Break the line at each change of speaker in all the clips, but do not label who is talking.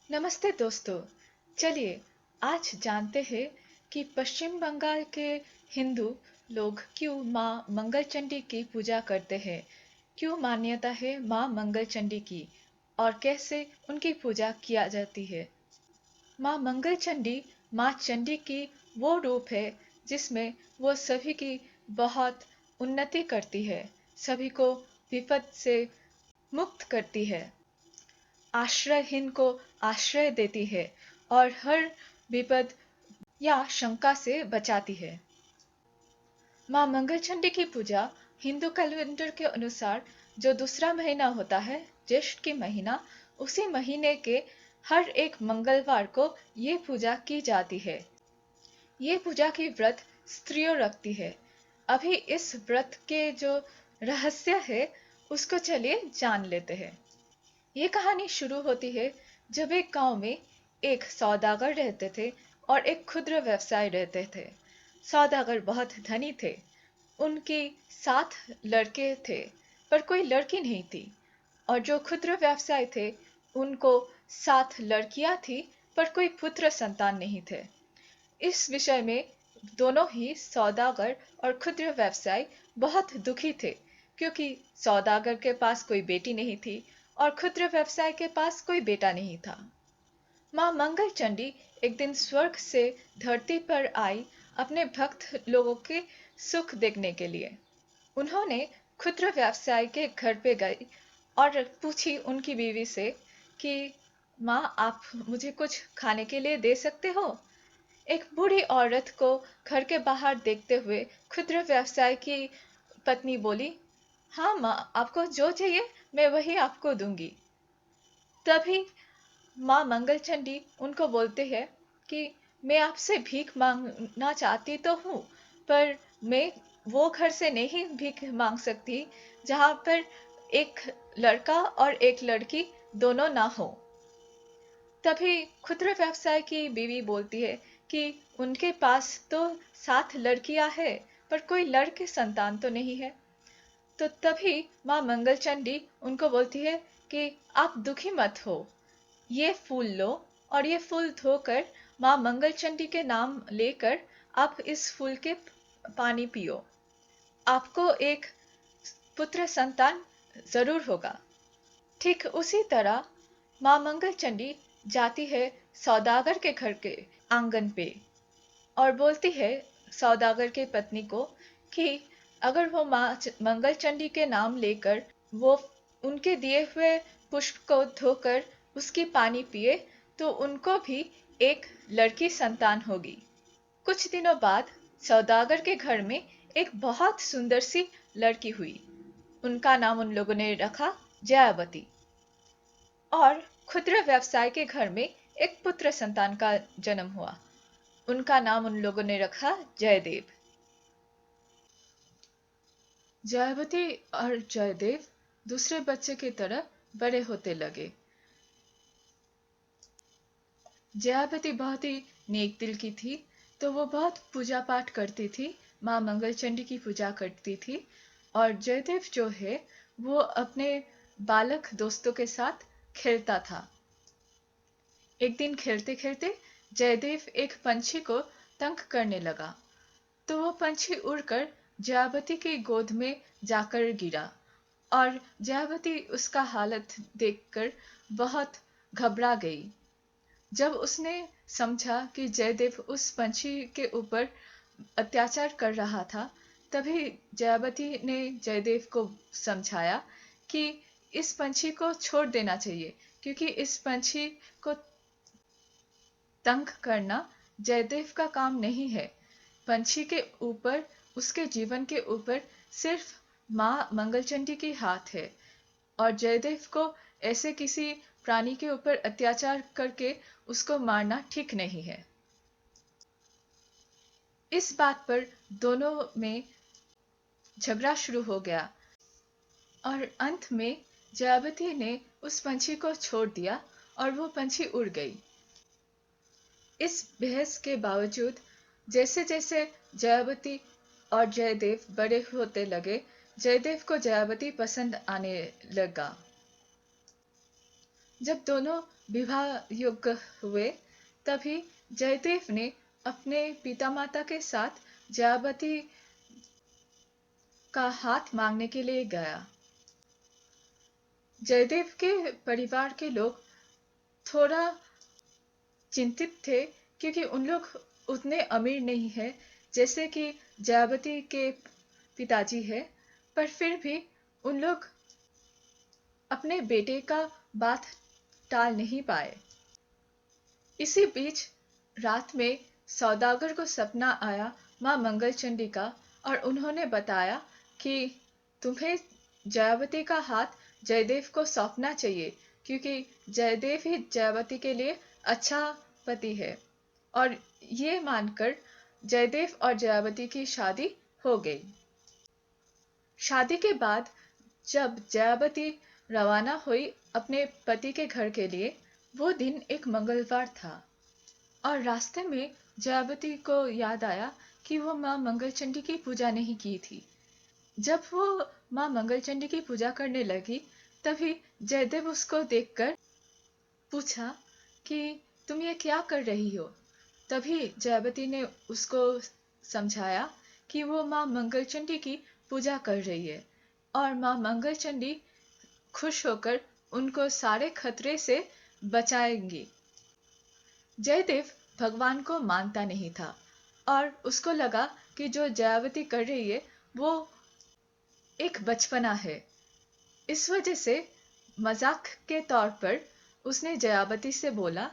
नमस्ते दोस्तों। चलिए आज जानते हैं कि पश्चिम बंगाल के हिंदू लोग क्यों माँ मंगलचंडी की पूजा करते हैं। क्यों मान्यता है माँ मंगलचंडी की और कैसे उनकी पूजा किया जाती है। माँ मंगलचंडी माँ चंडी की वो रूप है जिसमें वो सभी की बहुत उन्नति करती है, सभी को विपद से मुक्त करती है, आश्रयहीन को आश्रय देती है और हर विपद या शंका से बचाती है। माँ मंगलचंडी की पूजा हिंदू कैलेंडर के अनुसार जो दूसरा महीना होता है, ज्येष्ठ की महीना, उसी महीने के हर एक मंगलवार को ये पूजा की जाती है। ये पूजा की व्रत स्त्रियों रखती है। अभी इस व्रत के जो रहस्य है उसको चलिए जान लेते हैं। ये कहानी शुरू होती है जब एक गांव में एक सौदागर रहते थे और एक क्षुद्र व्यवसाय रहते थे। सौदागर बहुत धनी थे। उनकी 7 लड़के थे पर कोई लड़की नहीं थी। और जो क्षुद्र व्यवसाय थे उनको 7 लड़कियां थी पर कोई पुत्र संतान नहीं थे। इस विषय में दोनों ही सौदागर और क्षुद्र व्यवसाय बहुत दुखी थे, क्योंकि सौदागर के पास कोई बेटी नहीं थी और क्षुद्र व्यवसाय के पास कोई बेटा नहीं था। माँ मंगलचंडी एक दिन स्वर्ग से धरती पर आई अपने भक्त लोगों के सुख देखने के लिए। उन्होंने क्षुद्र व्यवसाय के घर पे गई और पूछी उनकी बीवी से कि माँ, आप मुझे कुछ खाने के लिए दे सकते हो। एक बूढ़ी औरत को घर के बाहर देखते हुए क्षुद्र व्यवसाय की पत्नी बोली, हाँ माँ, आपको जो चाहिए मैं वही आपको दूंगी। तभी माँ मंगलचंडी उनको बोलते हैं कि मैं आपसे भीख मांगना चाहती तो हूँ, पर मैं वो घर से नहीं भीख मांग सकती जहाँ पर एक लड़का और एक लड़की दोनों ना हो। तभी क्षुद्र व्यवसाय की बीवी बोलती है कि उनके पास तो 7 लड़कियां हैं पर कोई लड़के संतान तो नहीं है। तो तभी माँ मंगलचंडी उनको बोलती है कि आप दुखी मत हो, ये फूल लो और ये फूल धोकर माँ मंगलचंडी के नाम लेकर आप इस फूल के पानी पियो, आपको एक पुत्र संतान जरूर होगा। ठीक उसी तरह माँ मंगलचंडी जाती है सौदागर के घर के आंगन पे और बोलती है सौदागर के पत्नी को कि अगर वो माँ मंगलचंडी के नाम लेकर वो उनके दिए हुए पुष्प को धोकर उसकी पानी पिए तो उनको भी एक लड़की संतान होगी। कुछ दिनों बाद सौदागर के घर में एक बहुत सुंदर सी लड़की हुई। उनका नाम उन लोगों ने रखा जयावती। और क्षुद्र व्यवसाय के घर में एक पुत्र संतान का जन्म हुआ। उनका नाम उन लोगों ने रखा जयदेव। जयावती और जयदेव दूसरे बच्चे की तरह बड़े होते लगे। जयावती बहुत ही नेक दिल की थी, तो वो बहुत पूजा पाठ करती थी, माँ मंगलचंडी की पूजा करती थी। और जयदेव जो है वो अपने बालक दोस्तों के साथ खेलता था। एक दिन खेलते खेलते जयदेव एक पंछी को तंग करने लगा, तो वो पंछी उड़कर जयावती की गोद में जाकर गिरा और जयावती उसका हालत देखकर बहुत घबरा गई। जब उसने समझा कि जयदेव उस पंछी के ऊपर अत्याचार कर रहा था, तभी जयावती ने जयदेव को समझाया कि इस पंछी को छोड़ देना चाहिए, क्योंकि इस पंछी को तंग करना जयदेव का काम नहीं है। पंछी के ऊपर, उसके जीवन के ऊपर सिर्फ माँ मंगलचंडी की हाथ है और जयदेव को ऐसे किसी प्राणी के ऊपर अत्याचार करके उसको मारना ठीक नहीं है। इस बात पर दोनों में झगड़ा शुरू हो गया और अंत में जयावती ने उस पंछी को छोड़ दिया और वो पंछी उड़ गई। इस बहस के बावजूद जैसे जैसे जयावती और जयदेव बड़े होते लगे, जयदेव को जयावती पसंद आने लगा। जब दोनों विवाह योग्य हुए, तभी जयदेव ने अपने पिता माता के साथ जयावती का हाथ मांगने के लिए गया। जयदेव के परिवार के लोग थोड़ा चिंतित थे, क्योंकि उन लोग उतने अमीर नहीं है जैसे कि जयावती के पिताजी है। पर फिर भी उन लोग अपने बेटे का बात टाल नहीं पाए। इसी बीच रात में सौदागर को सपना आया माँ मंगलचंडी का, और उन्होंने बताया कि तुम्हें जयावती का हाथ जयदेव को सौंपना चाहिए, क्योंकि जयदेव ही जयावती के लिए अच्छा पति है। और ये मानकर जयदेव और जयावती की शादी हो गई। शादी के बाद जब जयावती रवाना हुई अपने पति के घर के लिए, वो दिन एक मंगलवार था, और रास्ते में जयावती को याद आया कि वो माँ मंगलचंडी की पूजा नहीं की थी। जब वो माँ मंगलचंडी की पूजा करने लगी, तभी जयदेव उसको देखकर पूछा कि तुम ये क्या कर रही हो। तभी जयावती ने उसको समझाया कि वो माँ मंगलचंडी की पूजा कर रही है, और माँ मंगलचंडी खुश होकर उनको सारे खतरे से बचाएंगी। जयदेव भगवान को मानता नहीं था, और उसको लगा कि जो जयावती कर रही है वो एक बचपना है। इस वजह से मजाक के तौर पर उसने जयावती से बोला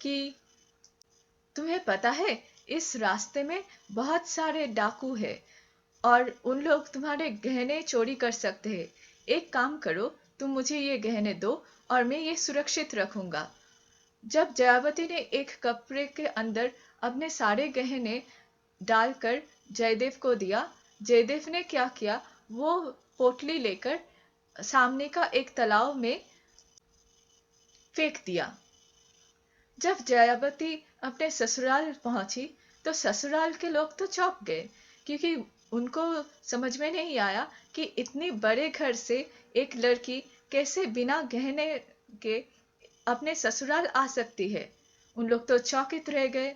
कि तुम्हें पता है, इस रास्ते में बहुत सारे डाकू हैं, और उन लोग तुम्हारे गहने चोरी कर सकते हैं। एक काम करो, तुम मुझे ये गहने दो और मैं ये सुरक्षित रखूंगा। जब जयावती ने एक कपड़े के अंदर अपने सारे गहने डालकर जयदेव को दिया, जयदेव ने क्या किया, वो पोटली लेकर सामने का एक तालाब में फेंक दिया। जब जयावती अपने ससुराल पहुंची, तो ससुराल के लोग तो चौंक गए, क्योंकि उनको समझ में नहीं आया कि इतनी बड़े घर से एक लड़की कैसे बिना गहने के अपने ससुराल आ सकती है। उन लोग तो चौकित रह गए।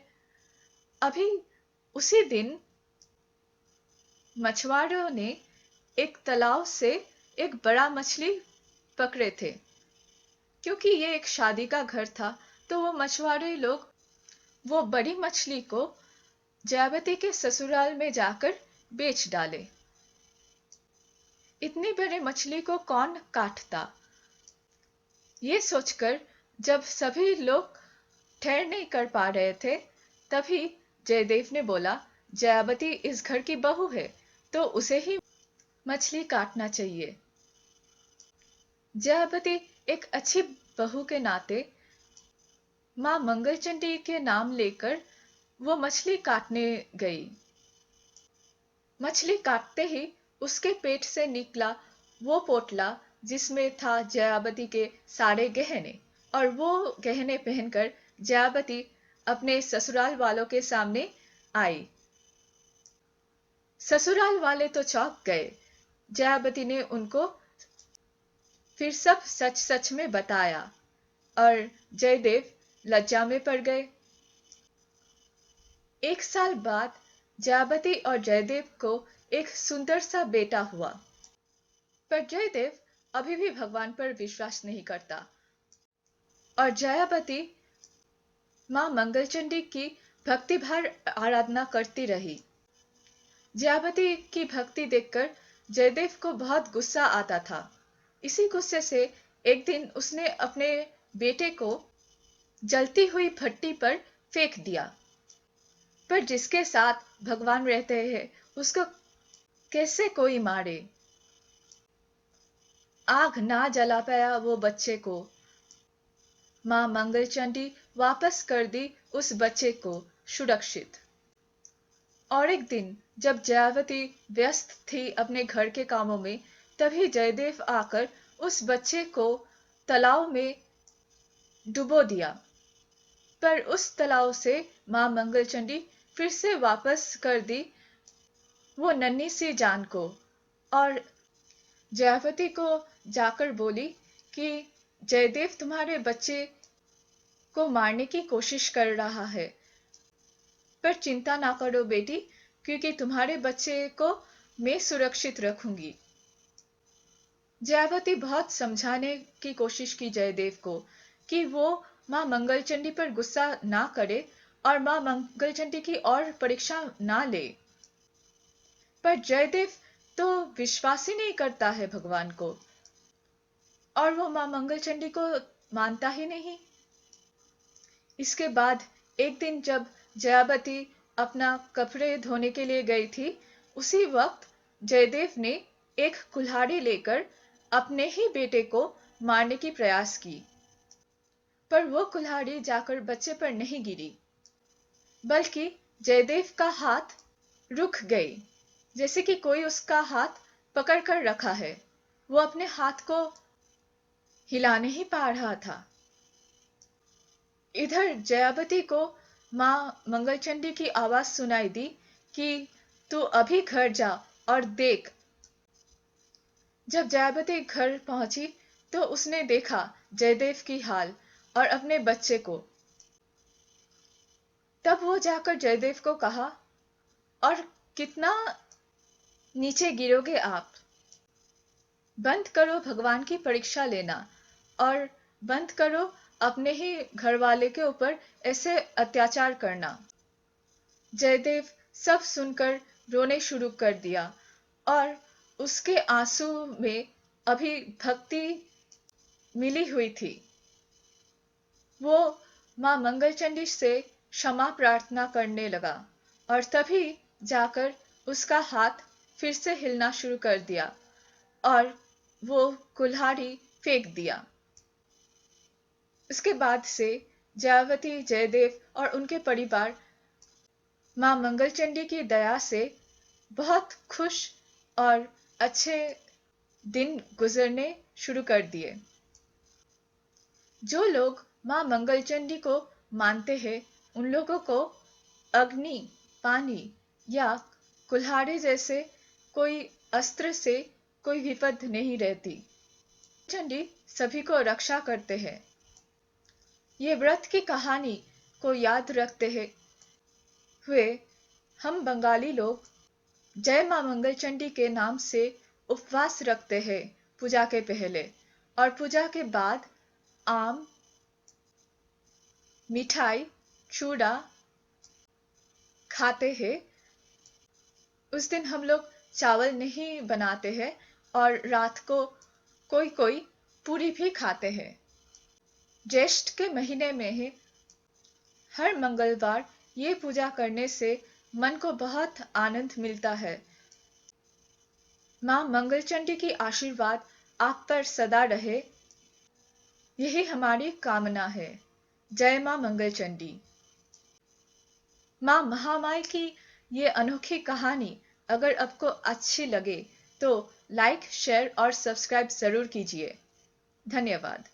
अभी उसी दिन मछुआरों ने एक तालाब से एक बड़ा मछली पकड़े थे। क्योंकि ये एक शादी का घर था, तो वो मछुआरे लोग वो बड़ी मछली को जयावती के ससुराल में जाकर बेच डाले। इतनी बड़ी मछली को कौन काटता, ये सोचकर जब सभी लोग ठहर नहीं कर पा रहे थे, तभी जयदेव ने बोला, जयावती इस घर की बहू है, तो उसे ही मछली काटना चाहिए। जयावती एक अच्छी बहू के नाते माँ मंगलचंडी के नाम लेकर वो मछली काटने गई। मछली काटते ही उसके पेट से निकला वो पोटला जिसमें था जयावती के सारे गहने, और वो गहने पहनकर जयावती अपने ससुराल वालों के सामने आई। ससुराल वाले तो चौंक गए। जयावती ने उनको फिर सब सच सच में बताया, और जयदेव लज्जा में पड़ गए। एक साल बाद जयावती और जयदेव को एक सुंदर सा बेटा हुआ। पर जयदेव अभी भी भगवान पर विश्वास नहीं करता, और जयावती माँ मंगलचंडी की भक्तिभार आराधना करती रही। जयावती की भक्ति देखकर जयदेव को बहुत गुस्सा आता था। इसी गुस्से से एक दिन उसने अपने बेटे को जलती हुई भट्टी पर फेंक दिया। पर जिसके साथ भगवान रहते हैं, उसको कैसे कोई मारे। आग ना जला पाया वो बच्चे को, माँ मंगलचंडी वापस कर दी उस बच्चे को सुरक्षित। और एक दिन जब जयावती व्यस्त थी अपने घर के कामों में, तभी जयदेव आकर उस बच्चे को तालाब में डुबो दिया। पर उस तालाब से माँ मंगलचंडी फिर से वापस कर दी वो नन्ही सी जान को, और जयावती को जाकर बोली कि जयदेव तुम्हारे बच्चे को मारने की कोशिश कर रहा है, पर चिंता ना करो बेटी, क्योंकि तुम्हारे बच्चे को मैं सुरक्षित रखूंगी। जयावती बहुत समझाने की कोशिश की जयदेव को कि वो माँ मंगलचंडी पर गुस्सा ना करे और माँ मंगलचंडी की और परीक्षा ना ले, पर जयदेव तो विश्वास ही नहीं करता है भगवान को, और वो माँ मंगलचंडी को मानता ही नहीं। इसके बाद एक दिन जब जयावती अपना कपड़े धोने के लिए गई थी, उसी वक्त जयदेव ने एक कुल्हाड़ी लेकर अपने ही बेटे को मारने की प्रयास की, पर वो कुल्हाड़ी जाकर बच्चे पर नहीं गिरी, बल्कि जयदेव का हाथ रुक गई, जैसे कि कोई उसका हाथ पकड़ कर रखा है। वो अपने हाथ को हिला नहीं पा रहा था। इधर जयावती को माँ मंगलचंडी की आवाज सुनाई दी कि तू अभी घर जा और देख। जब जयावती घर पहुंची तो उसने देखा जयदेव की हाल और अपने बच्चे को। तब वो जाकर जयदेव को कहा, और कितना नीचे गिरोगे आप? बंद करो भगवान की परीक्षा लेना, और बंद करो अपने ही घर वाले के ऊपर ऐसे अत्याचार करना। जयदेव सब सुनकर रोने शुरू कर दिया, और उसके आंसू में अभी भक्ति मिली हुई थी। वो माँ मंगलचंडी से क्षमा प्रार्थना करने लगा, और तभी जाकर उसका हाथ फिर से हिलना शुरू कर दिया और वो कुल्हाड़ी फेंक दिया। इसके बाद से जयावती, जयदेव और उनके परिवार माँ मंगलचंडी की दया से बहुत खुश और अच्छे दिन गुजरने शुरू कर दिए। जो लोग माँ मंगलचंडी को मानते हैं, उन लोगों को अग्नि, पानी या कुल्हाड़ी जैसे कोई अस्त्र से कोई विपद नहीं रहती। चंडी सभी को रक्षा करते हैं। ये व्रत की कहानी को याद रखते हुए हम बंगाली लोग जय मां मंगलचंडी के नाम से उपवास रखते हैं पूजा के पहले, और पूजा के बाद आम, मिठाई, चूड़ा खाते हैं। उस दिन हम लोग चावल नहीं बनाते हैं, और रात को कोई कोई पूरी भी खाते हैं। ज्येष्ठ के महीने में ही हर मंगलवार ये पूजा करने से मन को बहुत आनंद मिलता है। मां मंगलचंडी की आशीर्वाद आप पर सदा रहे, यही हमारी कामना है। जय मां मंगलचंडी। मां महामाई की ये अनोखी कहानी अगर आपको अच्छी लगे तो लाइक, शेयर और सब्सक्राइब जरूर कीजिए। धन्यवाद।